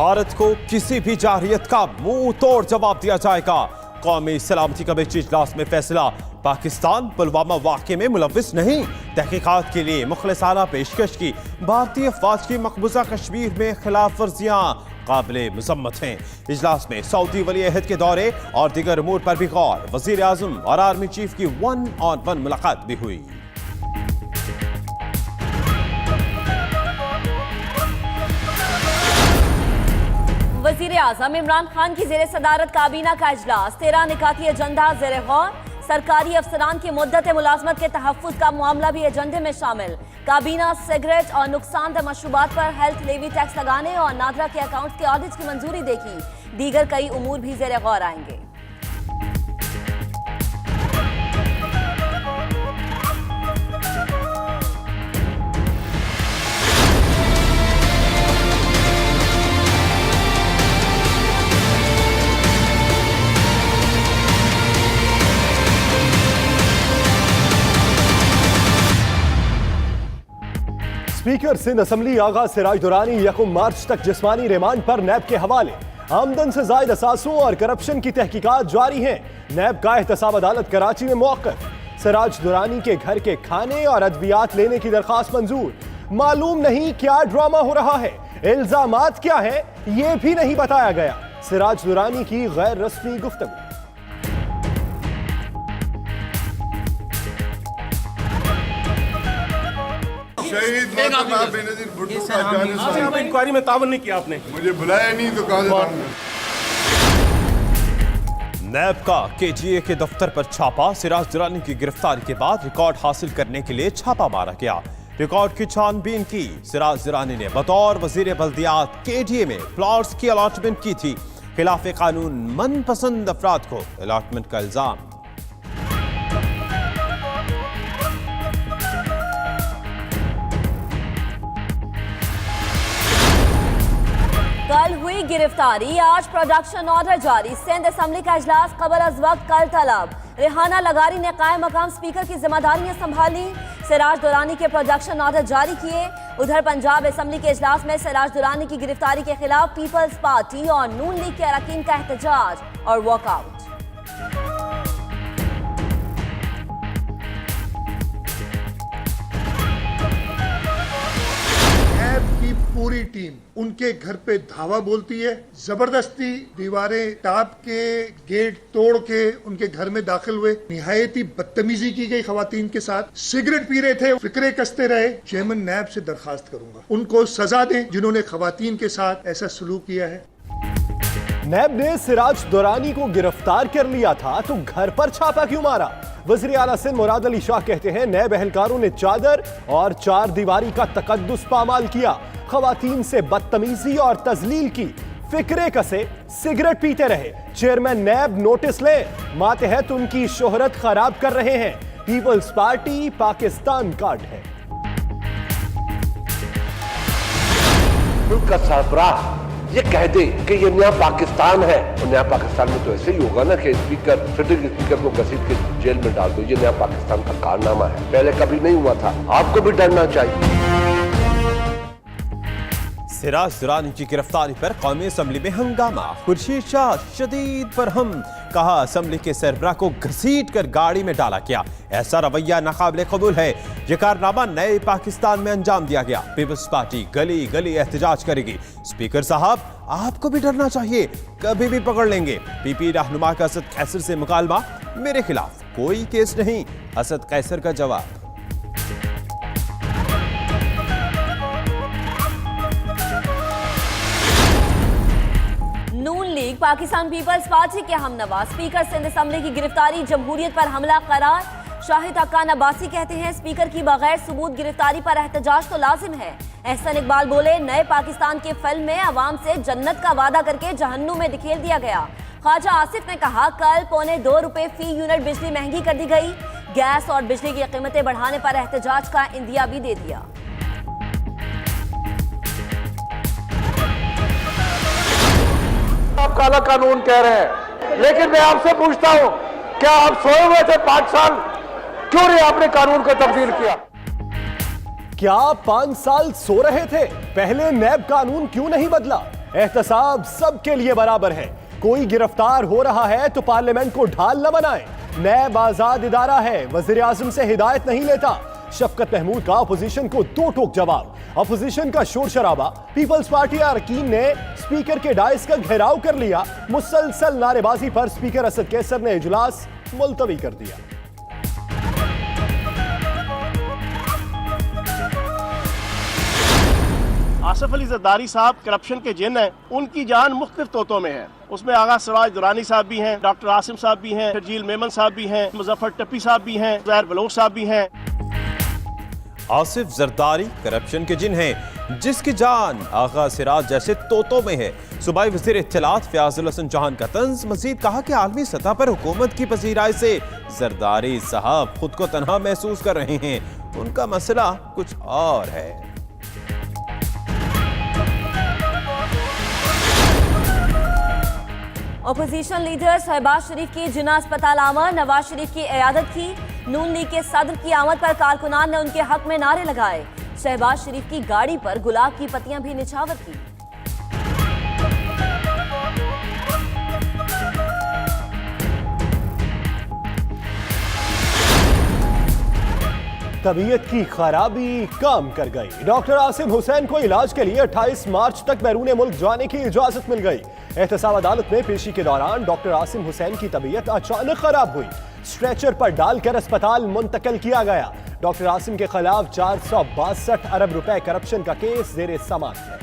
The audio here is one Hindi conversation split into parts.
भारत को किसी भी जारहियत का मुंह तोड़ जवाब दिया जाएगा। कौमी सलामती कमेटी इजलास में फैसला, पाकिस्तान पुलवामा वाक़े में मुलव्विस नहीं, तहकीकात के लिए मुखलिसाना पेशकश की। भारतीय अफवाज की मकबूजा कश्मीर में खिलाफ वर्जियां काबिले मुज़म्मत हैं। इजलास में सऊदी वली अहद के दौरे और दीगर अमूर पर भी गौर। वज़ीर आज़म और आर्मी चीफ की 1-on-1 मुलाकात भी हुई। वज़ीर आज़म इमरान खान की ज़ेरे सदारत काबीना का इजलास, 13 निकाती एजेंडा ज़ेरे गौर। सरकारी अफसरान की मुद्दत मुलाजमत के तहफ़्फ़ुज़ का मामला भी एजेंडे में शामिल। काबीना सिगरेट और नुकसानदेह मशरूबात पर हेल्थ लेवी टैक्स लगाने और नादरा के अकाउंट्स के ऑडिट की मंजूरी देगी। दीगर कई उमूर भी ज़ेरे गौर आएंगे। स्पीकर सिंध असम्बली आगा सिराज दुरानी 1 मार्च तक जिस्मानी रिमांड पर नैब के हवाले। आमदन से जायद असासों और करप्शन की तहकीकात जारी हैं। नैब का एहतसाब अदालत कराची में मौक़िफ़। सिराज दुरानी के घर के खाने और अद्वियात लेने की दरख्वास्त मंजूर। मालूम नहीं क्या ड्रामा हो रहा है, इल्जामात क्या है ये भी नहीं बताया गया। सिराज दुरानी की गैर रस्मी गुफ्तगू। शहीद बेनज़ीर भुट्टो का इंक्वायरी में तावन नहीं किया आपने, मुझे बुलाया नहीं तो कहा। नैब का केजीए के दफ्तर पर छापा, सिराज दुरानी की गिरफ्तारी के बाद रिकॉर्ड हासिल करने के लिए छापा मारा गया। रिकॉर्ड की छानबीन की। सिराज दुरानी ने बतौर वजीर बल्दियात केडीए में प्लॉट्स की अलॉटमेंट की थी। खिलाफ कानून मनपसंद अफराद को अलॉटमेंट का इल्जाम। कल हुई गिरफ्तारी, आज प्रोडक्शन ऑर्डर जारी। सिंध असम्बली का इजलास कबल अज वक्त कल तलब। रेहाना लगारी ने कायम मकाम स्पीकर की जिम्मेदारियां संभाली। सिराज दुरानी के प्रोडक्शन ऑर्डर जारी किए। उधर पंजाब असम्बली के इजलास में सिराज दुरानी की गिरफ्तारी के खिलाफ पीपल्स पार्टी और नून लीग के अरकान का एहतजाज और वॉकआउट। पूरी टीम उनके घर पे धावा बोलती है, जबरदस्ती दीवारें टाप के गेट तोड़ के उनके घर में दाखिल हुए। निहायती बदतमीजी की गई खवातीन के साथ। सिगरेट पी रहे थे, फिक्रे कसते रहे। चेयरमैन नैब से दरखास्त करूंगा उनको सजा दें जिन्होंने खवातीन के साथ ऐसा सलूक किया है। नैब ने सिराज दुरानी को गिरफ्तार कर लिया था तो घर पर छापा क्यों मारा? वज़ीर आला सिंध मुराद अली शाह कहते हैं नैब एहलकारों ने चादर और चार दीवारी का तकद्दुस पामाल किया। खवातीन से बदतमीजी और तजलील की। फिक्रे कसे, सिगरेट पीते रहे। चेयरमैन नैब नोटिस ले, मातहत उनकी शोहरत खराब कर रहे हैं। पीपल्स पार्टी पाकिस्तान कार्ड है। उनका सरबराह ये कह दे कि ये नया पाकिस्तान है, और नया पाकिस्तान में तो ऐसे ही होगा ना कि स्पीकर सिटिंग स्पीकर को घसीट के जेल में डाल दो। ये नया पाकिस्तान का कारनामा है, पहले कभी नहीं हुआ था। आपको भी डरना चाहिए। सिराज दुरानी की गिरफ्तारी पर कौमी असम्बली में हंगामा। खुर्शीद शाह शदीद बरहम, कहा असम्बली के सरबराह को घसीट कर गाड़ी में डाला गया। ऐसा रवैया नाकाबिले कबूल है। यह कारनामा नए पाकिस्तान में अंजाम दिया गया। पीपल्स पार्टी गली गली एहतजाज करेगी। स्पीकर साहब आपको भी डरना चाहिए, कभी भी पकड़ लेंगे। पीपी रहनुमा का असद कैसर से मुकालमा, मेरे खिलाफ कोई केस नहीं, असद कैसर का जवाब। नून लीग पाकिस्तान पीपल्स पार्टी के हमनवा। स्पीकर सिंध असम्बली की गिरफ्तारी जमहूरियत पर हमला करार। शाहिद अक्कान अब्बासी कहते हैं स्पीकर की बगैर सबूत गिरफ्तारी पर एहतजाज तो लाजिम है। एहसन इकबाल बोले नए पाकिस्तान के फिल्म में अवाम से जन्नत का वादा करके जहन्नुम में धकेल दिया गया। ख्वाजा आसिफ ने कहा कल ₹2.25 फी यूनिट बिजली महंगी कर दी गई। गैस और बिजली की कीमतें बढ़ाने पर एहतजाज का इंदिया भी दे दिया। आप काला कानून कह रहे हैं, लेकिन मैं आपसे पूछता हूं क्या आप सोए हुए थे 5 साल? क्यों नहीं आपने कानून को तब्दील किया? क्या 5 साल सो रहे थे? पहले नैब कानून क्यों नहीं बदला? एहतसाब सबके लिए बराबर है। कोई गिरफ्तार हो रहा है तो पार्लियामेंट को ढाल न बनाए। नैब आजाद इदारा है, वजीर आजम से हिदायत नहीं लेता। शफकत महमूद का अपोजिशन को दो टोक जवाब। अपोजिशन का शोर शराबा, पीपल्स पार्टी अरकान ने स्पीकर के डायस का घेराव कर लिया। मुसलसल नारेबाजी पर स्पीकर असद कैसर ने इजलास मुलतवी कर दिया। आसिफ अली जरदारी साहब करप्शन के जिन हैं, उनकी जान मुख्तलिफ तोतों में है। उसमें आगा सिराज दुरानी साहब भी हैं, डॉक्टर आसिम साहब भी हैं, शर्जील मेमन साहब भी हैं, मुजफ्फर टप्पी साहब भी हैं, ज़ुहैर बलोच साहब भी हैं। आसिफ जरदारी करप्शन के जिन हैं, जिसकी जान आगा सिराज जैसे तोतों में है। सूबाई वज़ीर इत्तलात फयाजुल हसन चौहान का तंज। मजीद कहा कि आलमी सतह पर हुकूमत की पजीराई से जरदारी साहब खुद को तनहा महसूस कर रहे हैं। उनका मसला कुछ और है। अपोजिशन लीडर शहबाज शरीफ की जिना अस्पताल आमद। नवाज शरीफ की इयादत की। नून लीग के सदर की आमद पर कारकुनान ने उनके हक में नारे लगाए। शहबाज शरीफ की गाड़ी पर गुलाब की पत्तियां भी निछावर की। तबीयत की खराबी काम कर गई। डॉक्टर आसिम हुसैन को इलाज के लिए 28 मार्च तक बैरून मुल्क जाने की इजाजत मिल गई। एहतसाब अदालत में पेशी के दौरान डॉक्टर आसिम हुसैन की तबीयत अचानक खराब हुई। स्ट्रेचर पर डालकर अस्पताल मुंतकिल किया गया। डॉक्टर आसिम के खिलाफ 462 अरब रुपए करप्शन का केस जेर समाअत है।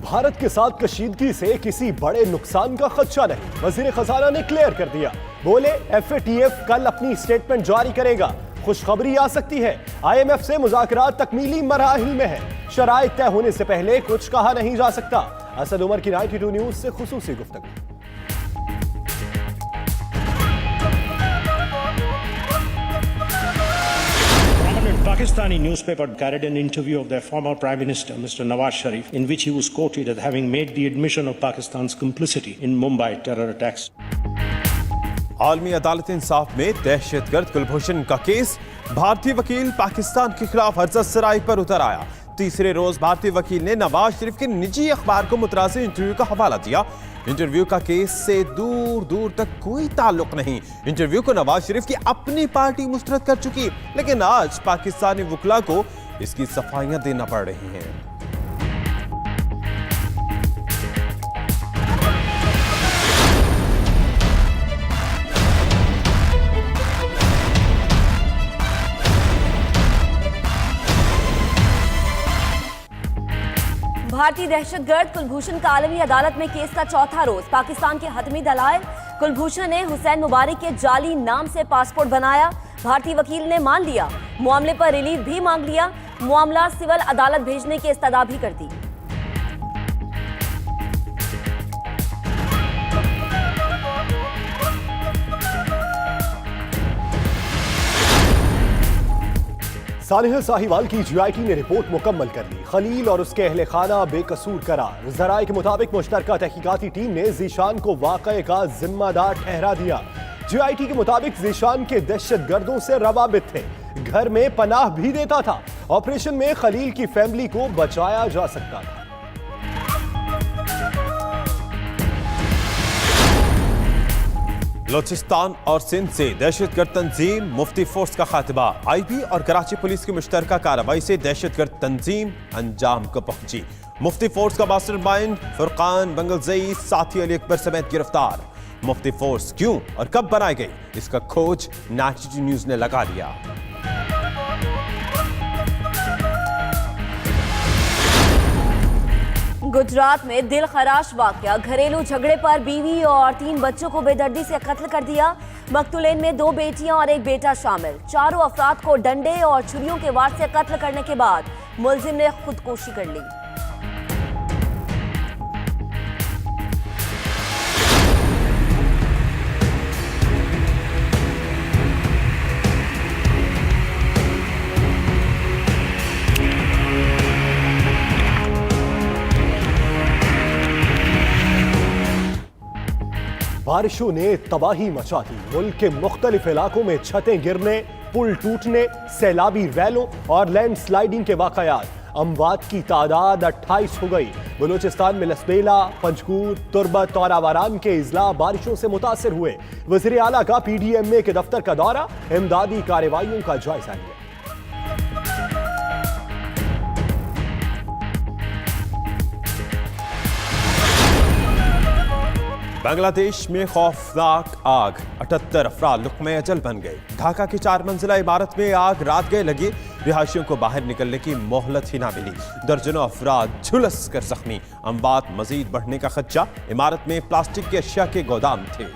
भारत के साथ कशीदगी से किसी बड़े नुकसान का खदशा नहीं, वजीर खजाना ने क्लियर कर दिया। बोले FATF कल अपनी स्टेटमेंट जारी करेगा। खुशखबरी आ सकती है। IMF से मुज़ाकरात तकमीली मराहिल में है। शराइत तय होने से पहले कुछ कहा नहीं जा सकता। असद उमर की 92 न्यूज से खुसूसी गुफ्तगू। Pakistani newspaper carried an interview of their former Prime Minister, Mr. Nawaz Sharif, in which he was quoted as having made the admission of Pakistan's complicity in Mumbai terror attacks. आलमी अदालत इंसाफ में दहशतगर्द कुलभूषण का केस। भारतीय वकील पाकिस्तान के खिलाफ हर्जत सराई पर उतर आया। तीसरे रोज भारतीय वकील ने नवाज शरीफ के निजी अखबार को मुतराज़िम इंटरव्यू का हवाला दिया। इंटरव्यू का केस से दूर दूर तक कोई ताल्लुक नहीं। इंटरव्यू को नवाज शरीफ की अपनी पार्टी मुस्तरद कर चुकी, लेकिन आज पाकिस्तानी वकला को इसकी सफाइयां देना पड़ रही हैं। भारतीय दहशतगर्द कुलभूषण का आलमी अदालत में केस का चौथा रोज। पाकिस्तान के हतमी दलाइल, कुलभूषण ने हुसैन मुबारक के जाली नाम से पासपोर्ट बनाया। भारतीय वकील ने मान लिया। मामले पर रिलीफ भी मांग लिया। मामला सिविल अदालत भेजने की इस्तदा भी कर दी। सालिह साहिवाल की GIT ने रिपोर्ट मुकम्मल कर ली। खलील और उसके अहले खाना बेकसूर करार। ज़राए के मुताबिक मुश्तरका तहकीकाती टीम ने ज़ीशान को वाक़े का जिम्मेदार ठहरा दिया। GIT के मुताबिक ज़ीशान के दहशतगर्दों से रवाबित थे, घर में पनाह भी देता था। ऑपरेशन में खलील की फैमिली को बचाया जा सकता था। बलोचिस्तान और सिंध से दहशतगर्द तंजीम मुफ्ती फोर्स का खात्मा। IB और कराची पुलिस की मुश्तरका कार्रवाई से दहशतगर्द तंजीम अंजाम को पहुंची। मुफ्ती फोर्स का मास्टरमाइंड फुरकान बंगलजई साथी अली अकबर समेत गिरफ्तार। मुफ्ती फोर्स क्यों और कब बनाई गई, इसका खोज 92 न्यूज ने लगा लिया। गुजरात में दिल खराश वाकया। घरेलू झगड़े पर बीवी और 3 बच्चों को बेदर्दी से कत्ल कर दिया। मकतूलेन में 2 बेटियां और 1 बेटा शामिल। चारों अफराद को डंडे और छुरियों के वार से कत्ल करने के बाद मुलजिम ने खुदकुशी कर ली। बारिशों ने तबाही मचा दी। मुल्क के मुख्तलिफ इलाकों में छतें गिरने, पुल टूटने, सैलाबी रैलों और लैंडस्लाइडिंग के वाकयात। अमवात की तादाद 28 हो गई। बलूचिस्तान में लसबेला, पंजगूर, तुर्बत और आवारान के इजला बारिशों से मुतासिर हुए। वज़ीर आला का PDMA के दफ्तर का दौरा, इमदादी कार्रवाइयों का जायजा लिया। बांग्लादेश में खौफनाक आग, 78 अफराद लुक़्मे अजल बन गए। ढाका की 4 मंजिला इमारत में आग रात गए लगी। रिहायशियों को बाहर निकलने की मोहलत ही ना मिली। दर्जनों अफराद झुलस कर जख्मी। अमवात मजीद बढ़ने का खदशा। इमारत में प्लास्टिक के अशिया के गोदाम थे।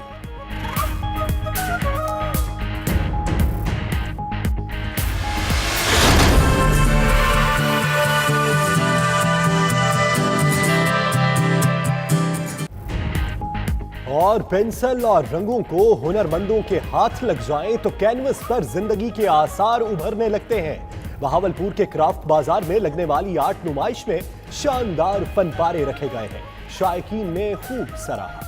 और पेंसिल और रंगों को हुनरमंदों के हाथ लग जाएं तो कैनवस पर जिंदगी के आसार उभरने लगते हैं। बहावलपुर के क्राफ्ट बाजार में लगने वाली आर्ट नुमाइश में शानदार फनपारे रखे गए हैं। शायकीन ने खूब सराहा।